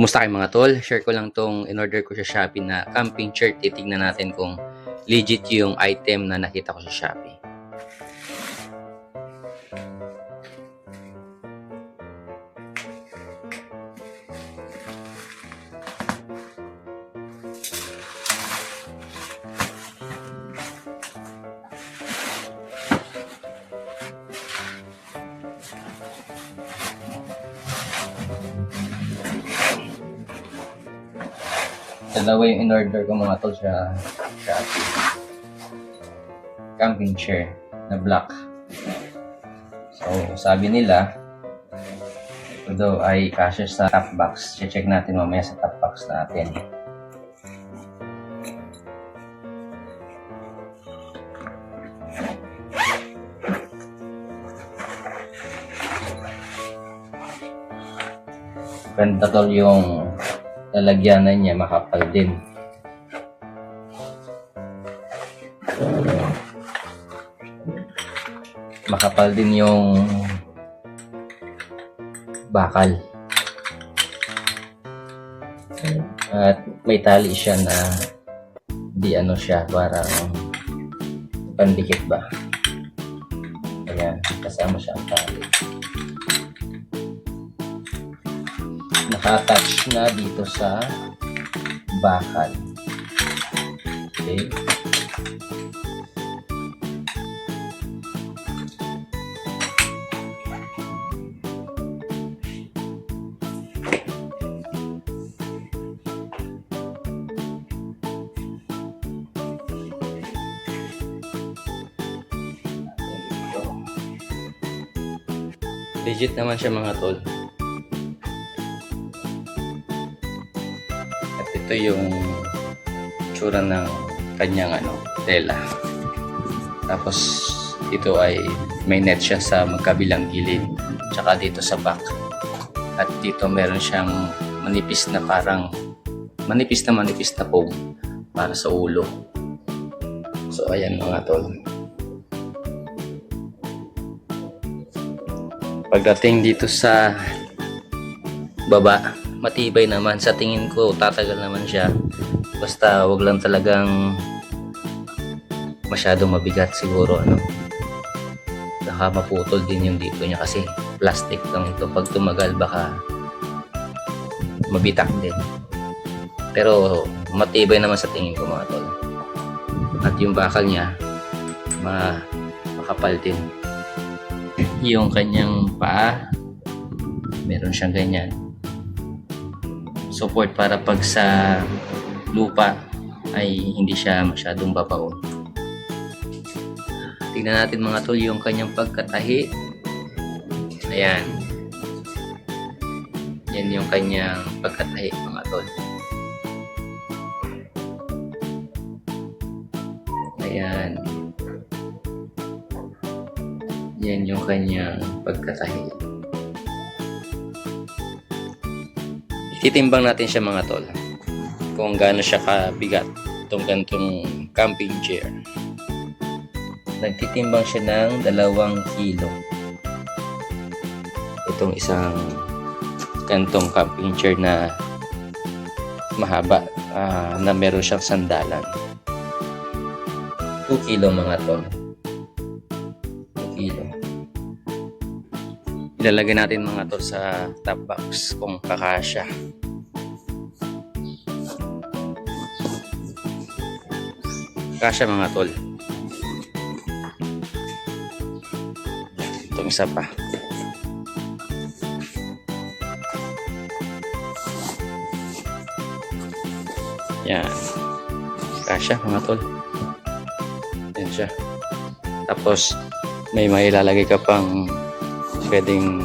Kumusta kayo mga tol? Share ko lang tong in-order ko sa Shopee na camping chair. Titignan natin kung legit yung item na nakita ko sa Shopee. Dalawa yung in-order ko mga tol sa Shopee. Camping chair na black. So, sabi nila, ito daw ay kasya sa top box. Check natin mamaya sa top box natin. Ganda tol yung lalagyanan niya, makapal din. Makapal din yung bakal. At may tali siya na di ano siya, parang pandikit ba. Ayan, kasama siya ang tali. Naka-attach na dito sa bakal. Okay. Legit naman siya mga tol. Ito yung tsura ng kanyang tela. Tapos ito ay may net siya sa magkabilang gilid, tsaka dito sa back. At dito meron siyang manipis na manipis na foam para sa ulo. So ayan mga tol. Pagdating dito sa baba, matibay naman. Sa tingin ko, tatagal naman siya. Basta wag lang talagang masyadong mabigat siguro. Baka maputol din yung dito niya kasi plastic lang ito. Pag tumagal, baka mabitak din. Pero matibay naman sa tingin ko mga tol. At yung bakal niya, makapal din. Yung kanyang paa, meron siyang ganyan. Support para pag sa lupa ay hindi siya masyadong babaon. Tingnan natin mga tol yung kanyang pagkatahi. Ayan. Yan yung kanyang pagkatahi mga tol. Ayan. Yan yung kanyang pagkatahi. Titimbang natin siya mga tol kung gaano siya kabigat itong ganitong camping chair. Nagtitimbang siya ng 2 kilo itong isang ganitong camping chair na mahaba, na meron siyang sandalan. 2 kilo mga tol. 2 kilo. Ilalagay natin mga tol sa top box kung kakasya. Kasya mga tol. Itong isa pa. Yan. Kasya mga tol. Yan siya. Tapos may mailalagay ka pang pwedeng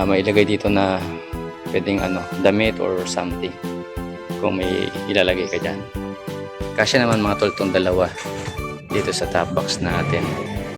mailagay dito na pwedeng damit or something kung may ilalagay ka dyan. Kasya naman mga tol itong 2 dito sa top box natin.